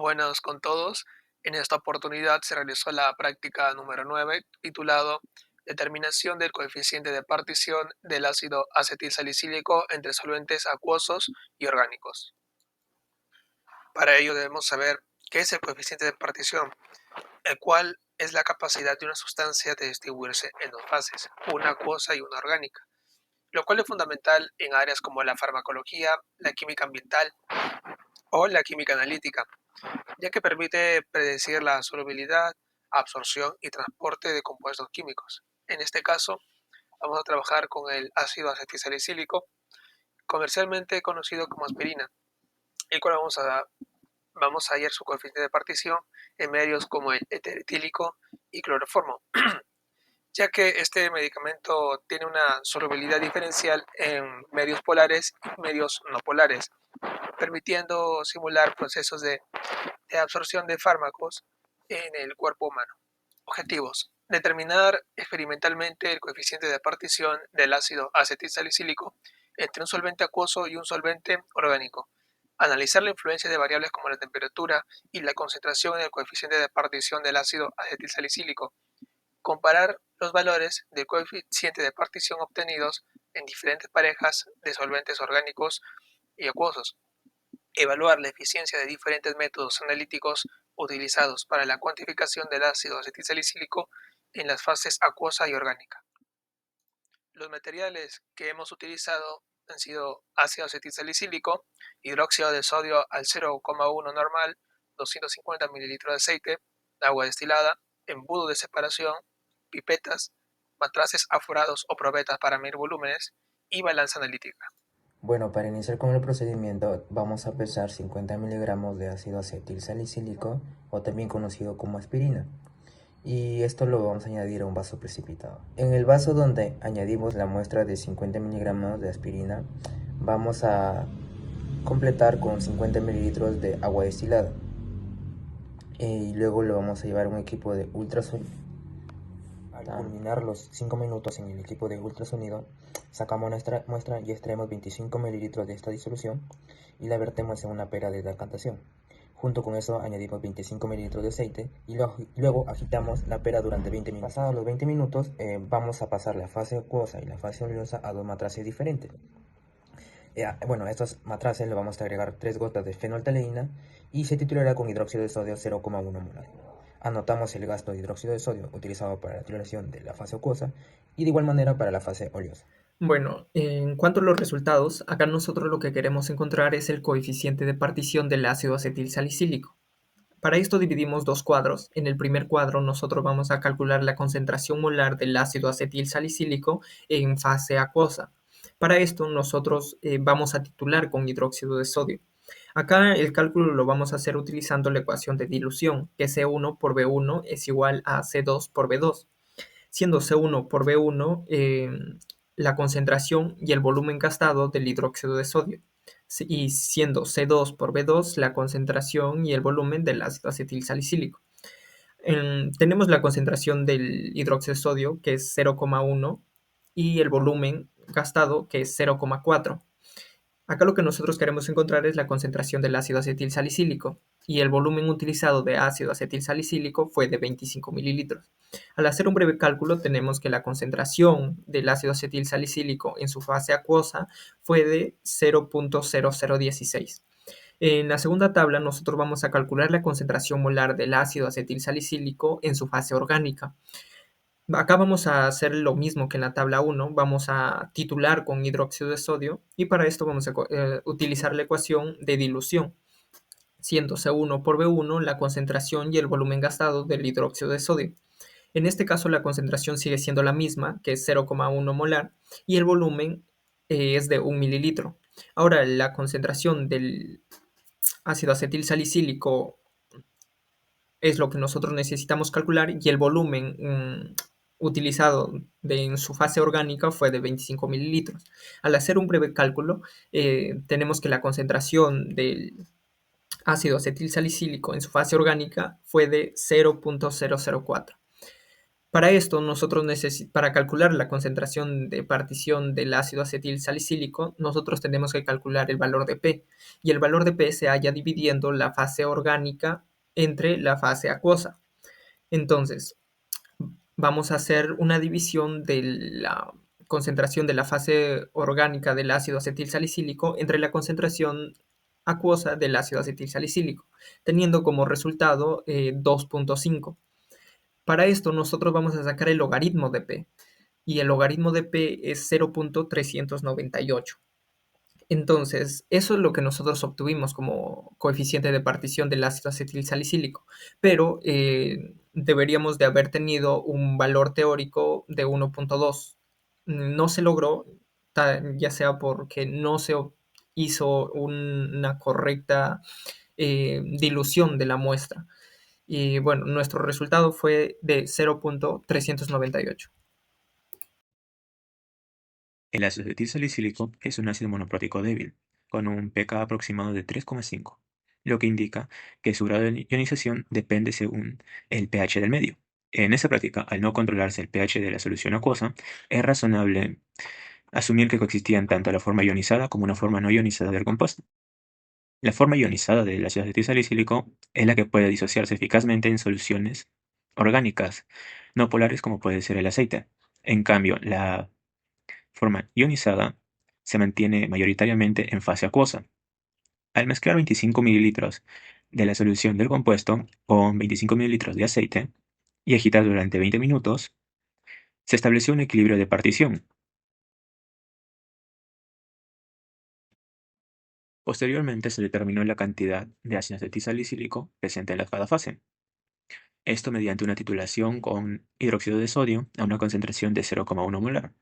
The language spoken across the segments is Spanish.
Buenas con todos. En esta oportunidad se realizó la práctica número 9, titulado Determinación del coeficiente de partición del ácido acetilsalicílico entre solventes acuosos y orgánicos. Para ello debemos saber qué es el coeficiente de partición, el cual es la capacidad de una sustancia de distribuirse en dos fases, una acuosa y una orgánica, lo cual es fundamental en áreas como la farmacología, la química ambiental o la química analítica, ya que permite predecir la solubilidad, absorción y transporte de compuestos químicos. En este caso, vamos a trabajar con el ácido acetilsalicílico, comercialmente conocido como aspirina, el cual vamos a hallar su coeficiente de partición en medios como el éter etílico y cloroformo, ya que este medicamento tiene una solubilidad diferencial en medios polares y medios no polares, permitiendo simular procesos de absorción de fármacos en el cuerpo humano. Objetivos: determinar experimentalmente el coeficiente de partición del ácido acetilsalicílico entre un solvente acuoso y un solvente orgánico. Analizar la influencia de variables como la temperatura y la concentración en el coeficiente de partición del ácido acetilsalicílico. Comparar los valores del coeficiente de partición obtenidos en diferentes parejas de solventes orgánicos y acuosos. Evaluar la eficiencia de diferentes métodos analíticos utilizados para la cuantificación del ácido acetilsalicílico en las fases acuosa y orgánica. Los materiales que hemos utilizado han sido ácido acetilsalicílico, hidróxido de sodio al 0,1 normal, 250 ml de aceite, agua destilada, embudo de separación, pipetas, matraces aforados o probetas para medir volúmenes y balanza analítica. Bueno, para iniciar con el procedimiento vamos a pesar 50 miligramos de ácido acetil salicílico o también conocido como aspirina. Y esto lo vamos a añadir a un vaso precipitado. En el vaso donde añadimos la muestra de 50 miligramos de aspirina, vamos a completar con 50 mililitros de agua destilada. Y luego lo vamos a llevar a un equipo de ultrasonido. Al culminar los 5 minutos en el equipo de ultrasonido, sacamos nuestra muestra y extraemos 25 mililitros de esta disolución y la vertemos en una pera de decantación. Junto con eso añadimos 25 mililitros de aceite y luego agitamos la pera durante 20 minutos. Pasados los 20 minutos vamos a pasar la fase acuosa y la fase oleosa a dos matraces diferentes. A estos matraces le vamos a agregar 3 gotas de fenoltaleína y se titulará con hidróxido de sodio 0,1 molar. Anotamos el gasto de hidróxido de sodio utilizado para la titulación de la fase acuosa y de igual manera para la fase oleosa. Bueno, en cuanto a los resultados, acá nosotros lo que queremos encontrar es el coeficiente de partición del ácido acetilsalicílico. Para esto dividimos dos cuadros. En el primer cuadro nosotros vamos a calcular la concentración molar del ácido acetilsalicílico en fase acuosa. Para esto nosotros vamos a titular con hidróxido de sodio. Acá el cálculo lo vamos a hacer utilizando la ecuación de dilución, que C1 por B1 es igual a C2 por B2, siendo C1 por B1 la concentración y el volumen gastado del hidróxido de sodio, y siendo C2 por B2 la concentración y el volumen del ácido acetilsalicílico. Tenemos la concentración del hidróxido de sodio, que es 0,1, y el volumen gastado, que es 0,4. Acá lo que nosotros queremos encontrar es la concentración del ácido acetilsalicílico y el volumen utilizado de ácido acetilsalicílico fue de 25 mililitros. Al hacer un breve cálculo tenemos que la concentración del ácido acetilsalicílico en su fase acuosa fue de 0,0016. En la segunda tabla nosotros vamos a calcular la concentración molar del ácido acetilsalicílico en su fase orgánica. Acá vamos a hacer lo mismo que en la tabla 1, vamos a titular con hidróxido de sodio y para esto vamos a utilizar la ecuación de dilución, siendo C1 por B1 la concentración y el volumen gastado del hidróxido de sodio. En este caso la concentración sigue siendo la misma, que es 0,1 molar, y el volumen es de 1 mililitro. Ahora, la concentración del ácido acetilsalicílico es lo que nosotros necesitamos calcular y el volumen utilizado en su fase orgánica fue de 25 mililitros. Al hacer un breve cálculo, tenemos que la concentración del ácido acetilsalicílico en su fase orgánica fue de 0,004. Para esto, nosotros para calcular la concentración de partición del ácido acetil salicílico, nosotros tenemos que calcular el valor de P, y el valor de P se halla dividiendo la fase orgánica entre la fase acuosa. Entonces, vamos a hacer una división de la concentración de la fase orgánica del ácido acetil salicílico entre la concentración acuosa del ácido acetil salicílico, teniendo como resultado 2.5. Para esto nosotros vamos a sacar el logaritmo de P, y el logaritmo de P es 0.398. Entonces, eso es lo que nosotros obtuvimos como coeficiente de partición del ácido acetil salicílico, pero deberíamos de haber tenido un valor teórico de 1.2. No se logró, ya sea porque no se hizo una correcta dilución de la muestra. Y bueno, nuestro resultado fue de 0.398. El ácido acetil salicílico es un ácido monoprótico débil, con un pK aproximado de 3,5, lo que indica que su grado de ionización depende según el pH del medio. En esta práctica, al no controlarse el pH de la solución acuosa, es razonable asumir que coexistían tanto la forma ionizada como una forma no ionizada del compuesto. La forma ionizada del ácido acetil salicílico es la que puede disociarse eficazmente en soluciones orgánicas no polares como puede ser el aceite. En cambio, la forma ionizada se mantiene mayoritariamente en fase acuosa. Al mezclar 25 ml de la solución del compuesto con 25 ml de aceite y agitar durante 20 minutos, se estableció un equilibrio de partición. Posteriormente se determinó la cantidad de ácido acetil salicílico presente en cada fase. Esto mediante una titulación con hidróxido de sodio a una concentración de 0,1 molar,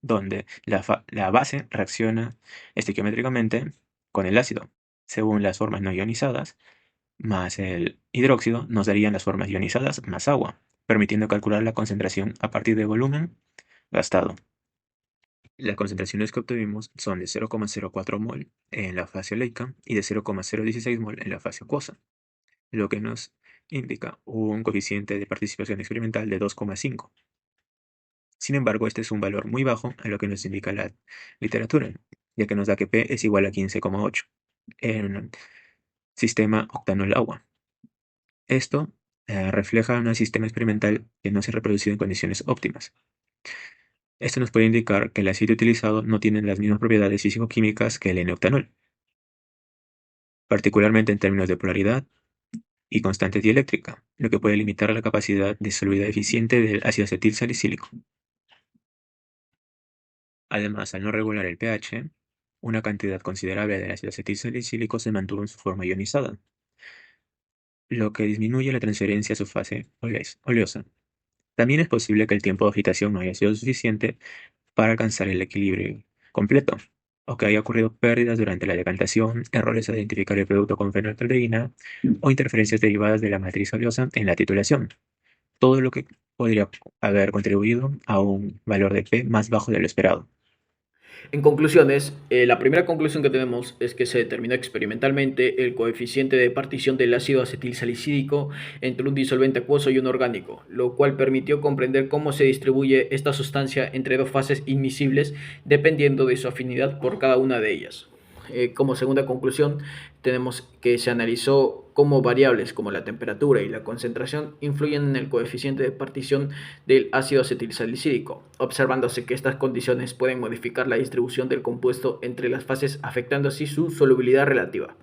donde la base reacciona estequiométricamente con el ácido, según las formas no ionizadas, más el hidróxido nos darían las formas ionizadas más agua, permitiendo calcular la concentración a partir del volumen gastado. Las concentraciones que obtuvimos son de 0,04 mol en la fase oleica y de 0,016 mol en la fase acuosa, lo que nos indica un coeficiente de participación experimental de 2,5. Sin embargo, este es un valor muy bajo a lo que nos indica la literatura, ya que nos da que P es igual a 15,8 en sistema octanol-agua. Esto refleja un sistema experimental que no se ha reproducido en condiciones óptimas. Esto nos puede indicar que el aceite utilizado no tiene las mismas propiedades físico-químicas que el N-octanol, particularmente en términos de polaridad y constante dieléctrica, lo que puede limitar la capacidad de solubilidad eficiente del ácido acetil salicílico. Además, al no regular el pH, una cantidad considerable del ácido acetil salicílico se mantuvo en su forma ionizada, lo que disminuye la transferencia a su fase oleosa. También es posible que el tiempo de agitación no haya sido suficiente para alcanzar el equilibrio completo, o que haya ocurrido pérdidas durante la decantación, errores al identificar el producto con fenolftaleína o interferencias derivadas de la matriz oleosa en la titulación, todo lo que podría haber contribuido a un valor de P más bajo de lo esperado. En conclusiones, la primera conclusión que tenemos es que se determinó experimentalmente el coeficiente de partición del ácido acetil salicílico entre un disolvente acuoso y un orgánico, lo cual permitió comprender cómo se distribuye esta sustancia entre dos fases inmiscibles dependiendo de su afinidad por cada una de ellas. Como segunda conclusión, tenemos que se analizó cómo variables como la temperatura y la concentración influyen en el coeficiente de partición del ácido acetilsalicílico, observándose que estas condiciones pueden modificar la distribución del compuesto entre las fases, afectando así su solubilidad relativa.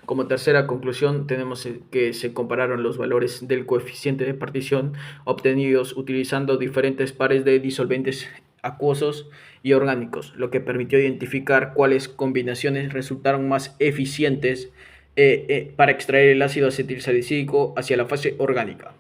Como tercera conclusión, tenemos que se compararon los valores del coeficiente de partición obtenidos utilizando diferentes pares de disolventes acuosos y orgánicos, lo que permitió identificar cuáles combinaciones resultaron más eficientes para extraer el ácido acetilsalicílico hacia la fase orgánica.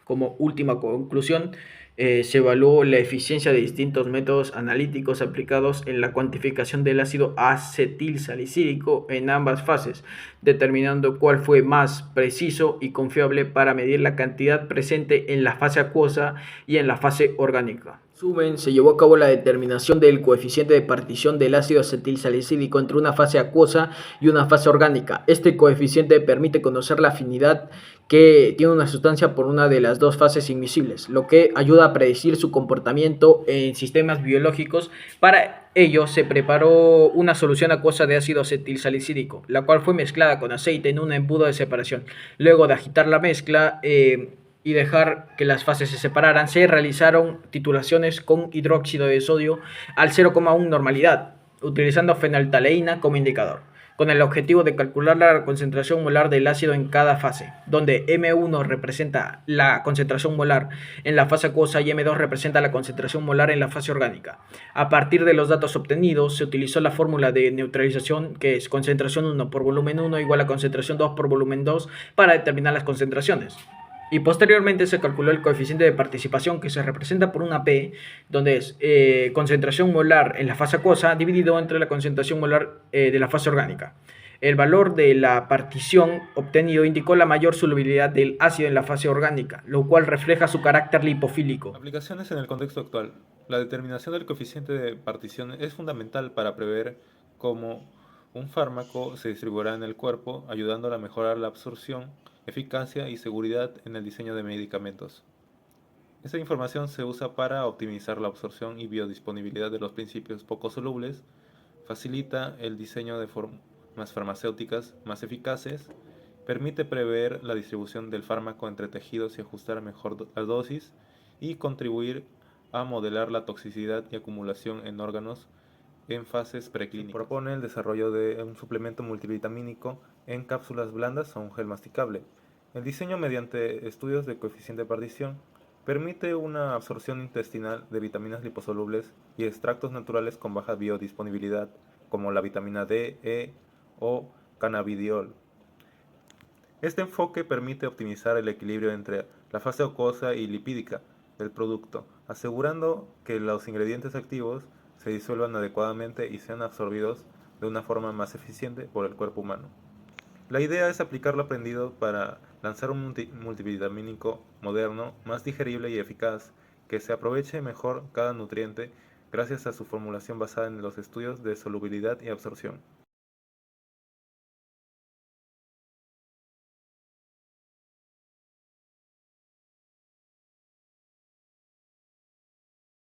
Como última conclusión, se evaluó la eficiencia de distintos métodos analíticos aplicados en la cuantificación del ácido acetilsalicílico en ambas fases, determinando cuál fue más preciso y confiable para medir la cantidad presente en la fase acuosa y en la fase orgánica. Se llevó a cabo la determinación del coeficiente de partición del ácido acetilsalicílico entre una fase acuosa y una fase orgánica. Este coeficiente permite conocer la afinidad que tiene una sustancia por una de las dos fases invisibles, lo que ayuda a predecir su comportamiento en sistemas biológicos. Para ello se preparó una solución acuosa de ácido acetilsalicílico, la cual fue mezclada con aceite en un embudo de separación. Luego de agitar la mezcla y dejar que las fases se separaran, se realizaron titulaciones con hidróxido de sodio al 0,1 normalidad, utilizando fenolftaleína como indicador, con el objetivo de calcular la concentración molar del ácido en cada fase, donde M1 representa la concentración molar en la fase acuosa y M2 representa la concentración molar en la fase orgánica. A partir de los datos obtenidos, se utilizó la fórmula de neutralización, que es concentración 1 por volumen 1 igual a concentración 2 por volumen 2, para determinar las concentraciones. Y posteriormente se calculó el coeficiente de participación, que se representa por una P, donde es concentración molar en la fase acuosa dividido entre la concentración molar de la fase orgánica. El valor de la partición obtenido indicó la mayor solubilidad del ácido en la fase orgánica, lo cual refleja su carácter lipofílico. Aplicaciones en el contexto actual. La determinación del coeficiente de partición es fundamental para prever cómo un fármaco se distribuirá en el cuerpo, ayudando a mejorar la absorción, eficacia y seguridad en el diseño de medicamentos. Esta información se usa para optimizar la absorción y biodisponibilidad de los principios poco solubles, facilita el diseño de formas farmacéuticas más eficaces, permite prever la distribución del fármaco entre tejidos y ajustar mejor la dosis, y contribuir a modelar la toxicidad y acumulación en órganos en fases preclínicas. Propone el desarrollo de un suplemento multivitamínico en cápsulas blandas o un gel masticable. El diseño mediante estudios de coeficiente de partición permite una absorción intestinal de vitaminas liposolubles y extractos naturales con baja biodisponibilidad, como la vitamina D, E o cannabidiol. Este enfoque permite optimizar el equilibrio entre la fase acuosa y lipídica del producto, asegurando que los ingredientes activos se disuelvan adecuadamente y sean absorbidos de una forma más eficiente por el cuerpo humano. La idea es aplicar lo aprendido para lanzar un multivitamínico moderno, más digerible y eficaz, que se aproveche mejor cada nutriente gracias a su formulación basada en los estudios de solubilidad y absorción.